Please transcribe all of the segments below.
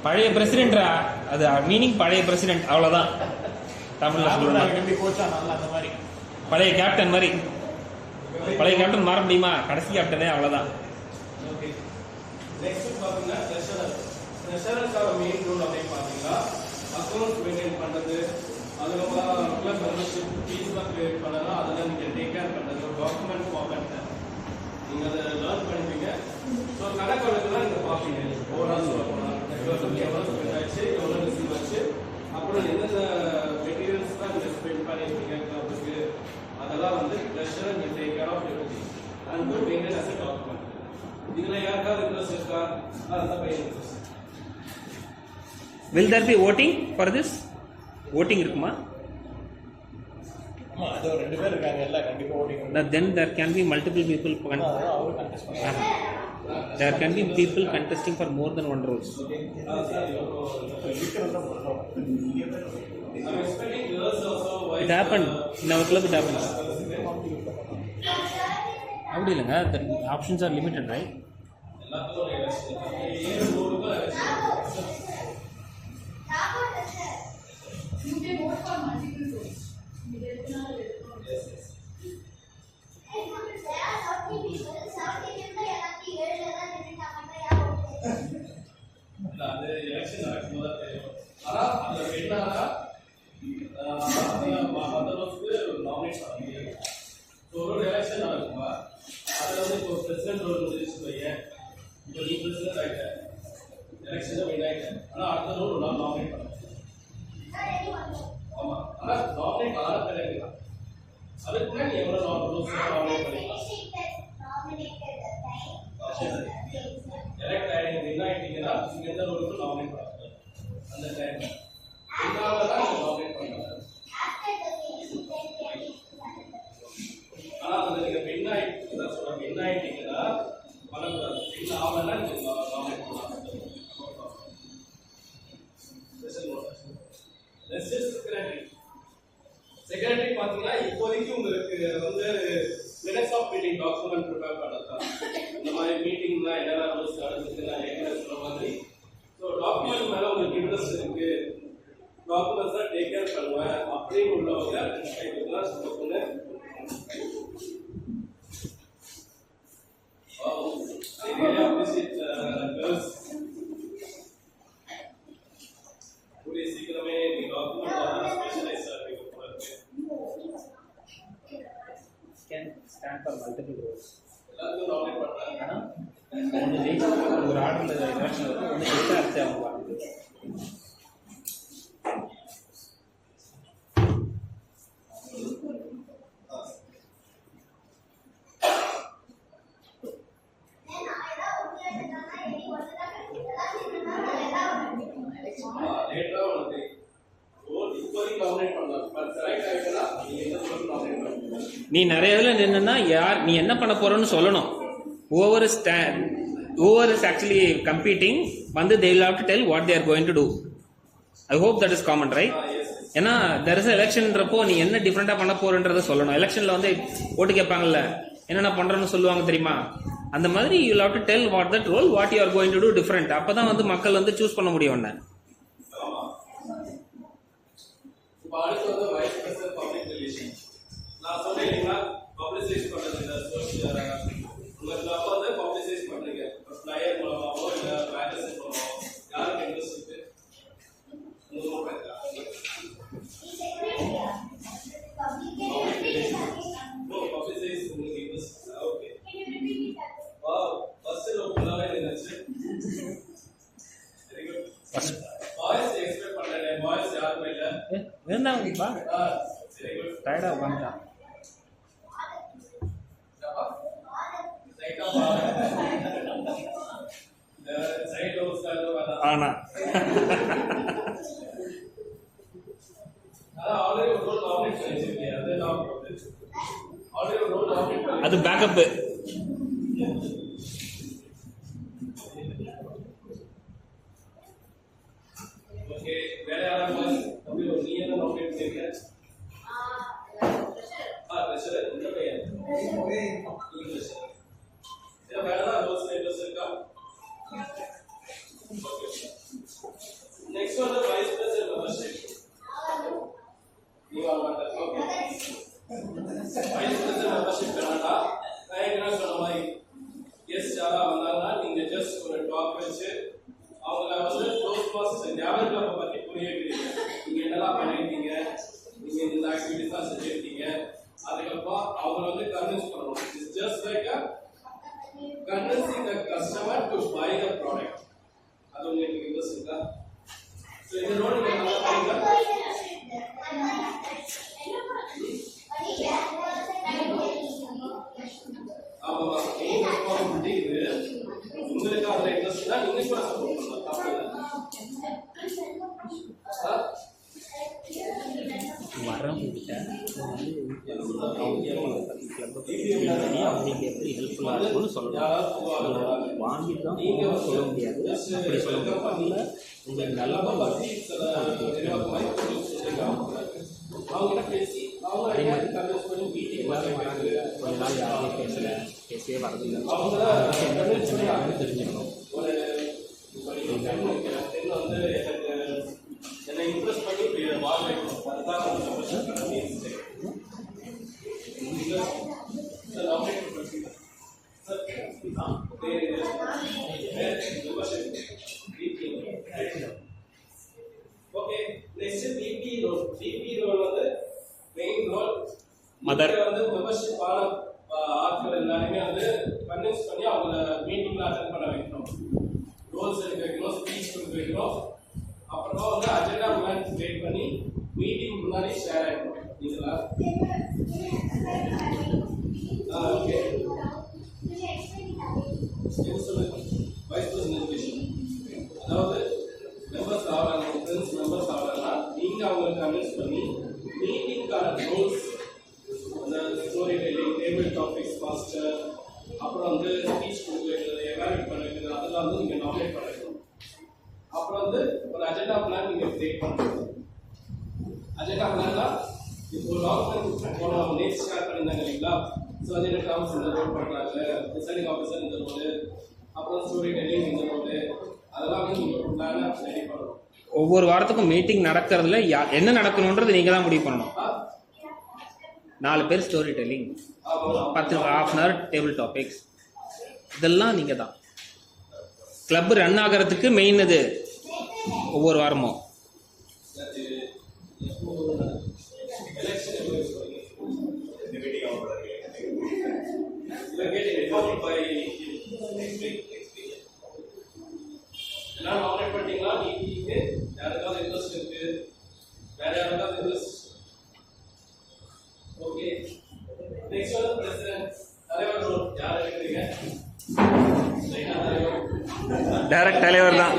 பழைய பிரசிடென்ட்ரா அது மீனிங் பழைய பிரசிடென்ட் அவ்வளவுதான் தமிழ்ல சொல்லுவாங்க. பழைய கேப்டன் மாதிரி. பழைய கேப்டன் மாற முடியுமா? கடைசி கேப்டனே அவ்வளவுதான். நெக்ஸ்ட் பாத்தீங்கன்னா ட்ரெஷரர்ஸோட மெயின் ரோல் அப்படின்னு பாத்தீங்கன்னா அக்கௌண்ட்ஸ் மெயின்டைன் பண்றது, அதுக்கப்புறம் கிளப் மெம்பர்ஷிப் ஃபீஸ்லாம் கிரியேட் பண்ணலாம், அதெல்லாம் நீங்க டேக் கேர் பண்றது, ஒரு டாக்குமெண்ட் ஃபார்மேட் நீங்க அதை லேர்ன் பண்ணிப்பீங்க. ஸோ கணக்கு வழக்குலாம் நீங்க பார்ப்பீங்க. ஓவரால் சொல்ல போனால் எவ்வளோ ஸ்பெண்ட் ஆச்சு, எவ்வளோ ரிசீவ் ஆச்சு, அப்புறம் எந்தெந்த மெட்டீரியல்ஸ் தான் நீங்க ஸ்பெண்ட் பண்ணியிருக்கீங்க கிளப்புக்கு, அதெல்லாம் வந்து ட்ரெஷரர் நீங்க take care of everything and to maintain as a document. இதுல யாருக்காவது இன்ட்ரெஸ்ட் இருக்கா? அந்த பையன் interest. Will there be voting for this? Voting இருக்குமா? ஆமா, அது ரெண்டு பேர் இருக்காங்க, எல்லாம் கண்டிப்பா voting. Then there can be multiple people. There can be people contesting for more than one roles. It happened in our club. It happens. அப்படி இல்லைங்க, the options are limited, right? அது எலெக்ஷன் நடக்கும்போது தான் தெரியும். ஆனா அந்த பெண்ணால நாமினேட் பண்ண முடியும். ஒரு எலெக்ஷன் நடக்குமா, அதில் வந்து இப்போ பிரசிடென்ட் ரோல் முடிச்சு பையன், இப்போ நீ பிரசிடென்ட் ஆகிட்ட, எலெக்ஷன் வின் ஆகிட்டேன், ஆனால் அடுத்த ரோல் ஒரு நாள் நாமினேட் பண்ண. ஆமாம், ஆனால் நாமினேட் ஆன பிறகு தான் அதுக்கு முன்னாடி எவ்வளோ ரூல்ஸ் நாமினேட் பண்ணிக்கலாம். எலெக்ட் ஆகி வின் ஆகிட்டீங்கன்னா நீங்கள் எந்த ரோலுக்கும் நாமினேட் பண்ணாங்க. அந்த டைம் இதனால தான் நாமினேட் பண்ணாங்க. ஆனால் அதில் நீங்கள் வின் ஆகிட்டு தான் சொல்கிறேன். வின் ஆகிட்டீங்கன்னா பண்ணக்கூடாது. வின் ஆகலைன்னா நீங்கள் நாமினேட் பண்ணலாம். செக்ரட்டரி பார்த்தீங்கன்னா இப்போதைக்கு உங்களுக்கு வந்து minutes of meeting document prepare பண்ணதான். இந்த மாதிரி மீட்டிங்லாம் என்னென்ன ரூல்ஸ் நடந்துருக்கு நான் ஏற்கனவே சொன்ன மாதிரி. ஸோ டாக்குமெண்ட் மேலே உங்களுக்கு இன்ட்ரெஸ்ட் இருக்கு, டாக்குமெண்ட்ஸ் தான் டேக் கேர் பண்ணுவேன் அப்படின்னு உள்ளவங்க கைப்பற்றலாம். சொல்ல கூடிய சீக்கிரமே document specialise Stand for multiple roles. எல்லாத்தையும் நாமினேட் பண்றாங்க. ஒன்று ஜெயிச்சா ஒரு ஆர்டரில் எலெக்ஷன் வருது, ஒன்று ஜெயிச்சா அடிச்சு அவங்க வாங்க. நீ நிறைய இதில் நின்னா யார் நீ என்ன பண்ண போறன்னு சொல்லணும். whoever is actually competing வந்து they will have to tell what they are going to do. I hope that is common, right? ஏன்னா there is an electionன்றப்போ நீ என்ன டிஃப்ரெண்டா பண்ண போறன்றதை சொல்லணும். எலெக்ஷன்ல வந்து ஓட்டு கேட்பாங்கல்ல, என்னென்ன பண்றேன்னு சொல்லுவாங்க தெரியுமா? அந்த மாதிரி you will have to tell what that role, what you are going to do different. அப்பதான் வந்து மக்கள் வந்து சூஸ் பண்ண முடியும். ஒன்று நான் சொன்னீங்கன்னா பப்ளிசைஸ் பண்றது இந்த சோஷியல் உங்களுக்கு அப்போ வந்து பப்ளிசைஸ் பண்றீங்க ஃப்ளையர் மூலமாவோ இல்லை மேகசின் மூலமாவோ யாருக்கு இன்ட்ரெஸ்ட் இருக்கு? பப்ளிசைஸ் உங்களுக்கு இன்ட்ரெஸ்ட். ஓகே, ஃபர்ஸ்ட் ஃபுல்லாவே இருந்துச்சு. Very good. பாய்ஸ் எக்ஸ்பெக்ட் பண்றேன். பாய்ஸ் யாருமே இல்லை இருந்தாங்கப்பா, வெரி குட். டயர்டா உட்காந்துட்டான். ஆனா அது பேக்கப். ஓகே, வேற யாராவது நீ என்ன நாமினேட் செய்வீங்க? பிரஷர் இந்த பையன் சொல்லியிருக்கீங்க. அதுக்கப்புறம் அவங்க வந்து கன்வின்ஸ் பண்ணணும். It's just like convincing the customer to buy the product. அது உங்களுக்கு இன்ட்ரெஸ்ட் இருக்கா? சோ இந்த ரோல் நீங்க நல்லா பாருங்க. ஆமா நீங்க ரெஸ்பான்சிபிலிட்டி இது உங்களுக்கு அதுல இன்ட்ரெஸ்ட் தான் நீங்க கூட சப்போர்ட் பண்ணலாம். தப்பு இல்ல. வரவங்கிட்ட அவங்களுக்கு எப்படி ஹெல்ப்ஃபுல்லாக இருக்கும்னு சொல்லணும். வாங்கிட்டு தான் சொல்ல முடியாது. அப்படி சொல்லணும். அதில் உங்களுக்கு நல்லா அதே மாதிரி எல்லாரும் வராங்க. கொஞ்ச நாள் யாருமே பேசவே வரதில்லை. என்ன பிரச்சனை யாருன்னு தெரிஞ்சுக்கணும். என்னை இம்ப்ரெஸ் பண்ணி வாங்க அதுதான் okay. Next DP role. DP role வந்து மெயின் ரோல். மதர் வந்து மெம்பர்ஷிப் ஆன ஆட்கள் எல்லாருமே வந்து கன்வின்ஸ் பண்ணி அவங்கள மீட்டிங்ல அட்டெண்ட் பண்ண வைக்கணும். ரோல்ஸ் எடுக்க வைக்கணும், ஸ்பீச் கொடுக்க வைக்கணும். அப்புறமா வந்து அஜெண்டா பிளான் கிரியேட் பண்ணி மீட்டிங் முன்னாடி ஷேர் ஆயிடும். நீங்களா ஓகே. வைஸ் பிரசிடென்ட் எஜுகேஷன் அதாவது மெம்பர்ஸ் ஆகலாம், ஃப்ரெண்ட்ஸ் மெம்பர்ஸ் ஆகலாம். நீங்க அவங்களை கன்வின்ஸ் பண்ணி மீட்டிங்கான ரோல்ஸ், அந்த story telling, table topics master, அப்புறம் வந்து ஸ்பீச் கொடுக்க வைக்கிறது, எவாலுவேட் பண்ண வைக்கிறது, அதெல்லாம் வந்து நீங்க நாமினேட் பண்ண வைக்கணும். அப்புறம் வந்து ஒரு அஜெண்டா பிளான் நீங்க கிரியேட் பண்ணணும். அஜெண்டா பிளான்னா இப்போ டாக்குமெண்ட் போன நேற்று ஸ்டார்ட் பண்ணியிருந்தாங்க இல்லைங்களா? ஸோ அஜெண்டா டாபிக்ஸ் இந்த ரோல் பண்ணுறாங்க, டிசைனிங் ஆஃபீஸர் இந்த ரோல், அப்புறம் ஸ்டோரி டெல்லிங் இந்த ரோல், அதெல்லாம் வந்து நீங்கள் ஒரு பிளானை ரெடி பண்ணணும். ஒவ்வொரு வாரத்துக்கும் மீட்டிங் நடக்கிறதுல என்ன நடக்கணுன்றது நீங்க தான் முடிவு பண்ணணும். 4 பேர் story telling, 10 half an hour table topics, இதெல்லாம் நீங்க தான். கிளப் ரன் ஆகிறதுக்கு மெயின் இது. ஒவ்வொரு வாரமும் எல்லாம் நாமினேட் பண்ணிட்டீங்களா? நீங்க யாருக்காவது இன்ட்ரெஸ்ட் இருக்கு? வேற யாருக்காவது இன்ட்ரெஸ்ட்? ஓகே. நெக்ஸ்ட் வந்து பிரசிடென்ட் தலைவர் ரோல். யார் எடுக்கிறீங்க? டைரக்ட் தலைவர் தான்.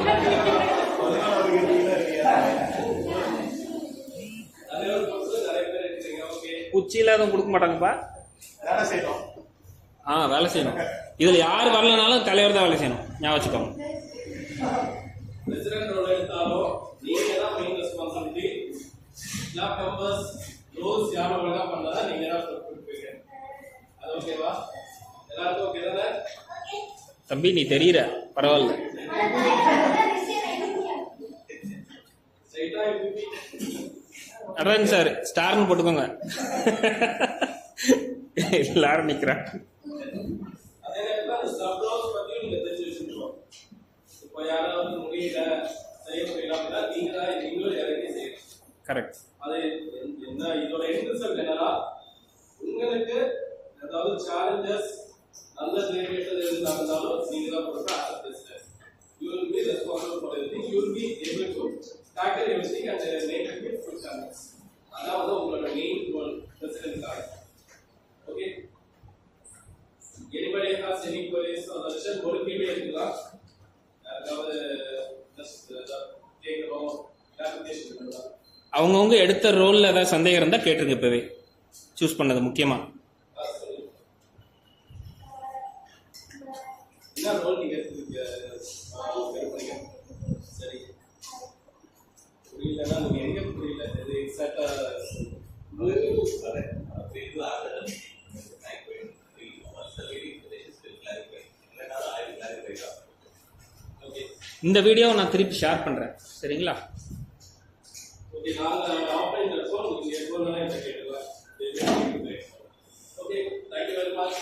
தலைவர் பொறுத்து நிறைய பேர் எடுக்கிறீங்க. ஓகே. உச்சியில எதுவும் கொடுக்க மாட்டாங்கப்பா. வேலை செய்யணும். வேலை செய்யணும். இதுல யார் வரலனாலும் தலைவர் தான் வேலை செய்யணும். ஞாபகம் வச்சுக்கோங்க. பிரசிடென்ட் ரோல் எடுத்தாலும் நீங்க தான் main responsibility. Club members roles யாரும் ஒழுங்கா பண்ணாதா நீங்க தான் கொடுப்பீங்க. அது ஓகேவா? எல்லாருக்கும் ஓகே தானே? தம்பி நீ தெரியற, பரவாயில்ல. ஸ்ட்ரைட்டா இப்படி நடராஜன் சார் ஸ்டார்னு போட்டுக்கோங்க. எல்லாரும் நிக்கிறாங்க. அதே நேரத்தில் அந்த சப் ரோல்ஸ் பத்தியும் நீங்க தெரிஞ்சு வச்சுக்கணும். இப்போ யாராவது முடியல செய்ய முடியல அப்படின்னா நீங்களும் இறங்கி செய்யணும். கரெக்ட். அது என்ன இதோட எண்ட் ரிசல்ட் என்னன்னா உங்களுக்கு ஏதாவது சேலஞ்சஸ் நல்ல ரிலேட்டட் இருந்தாலும் நீங்க தான் பொறுப்பு. as a president you will be responsible for everything. You will be able to tackle everything and make it with full channels. அதான் வந்து உங்களோட main role president card. Okay. anybody has any queries on the session? ஒரு கேள்வி எடுக்கலாம். யாராவது just கேட்கணும், clarification பண்ணலாம். அவங்கவுங்க எடுத்த ரோல்ல ஏதாவது சந்தேகம் இருந்தா கேட்டுருங்க. இப்பவே சூஸ் பண்ணது முக்கியமா என்ன ரோல் நீங்க எடுத்துருக்கீங்க? சரி புரியலன்னா நீங்க எங்க புரியல இது எக்ஸாக்டா இந்த வீடியோவை நான் திருப்பி ஷேர் பண்றேன். சரிங்களா? ஓகே. நாங்க ஆஃப்லைன்ல இருக்கோம். நீங்க எப்போ வேணாலும் என்கிட்ட கேட்டுக்கலாம். ஓகே. Thank you very much.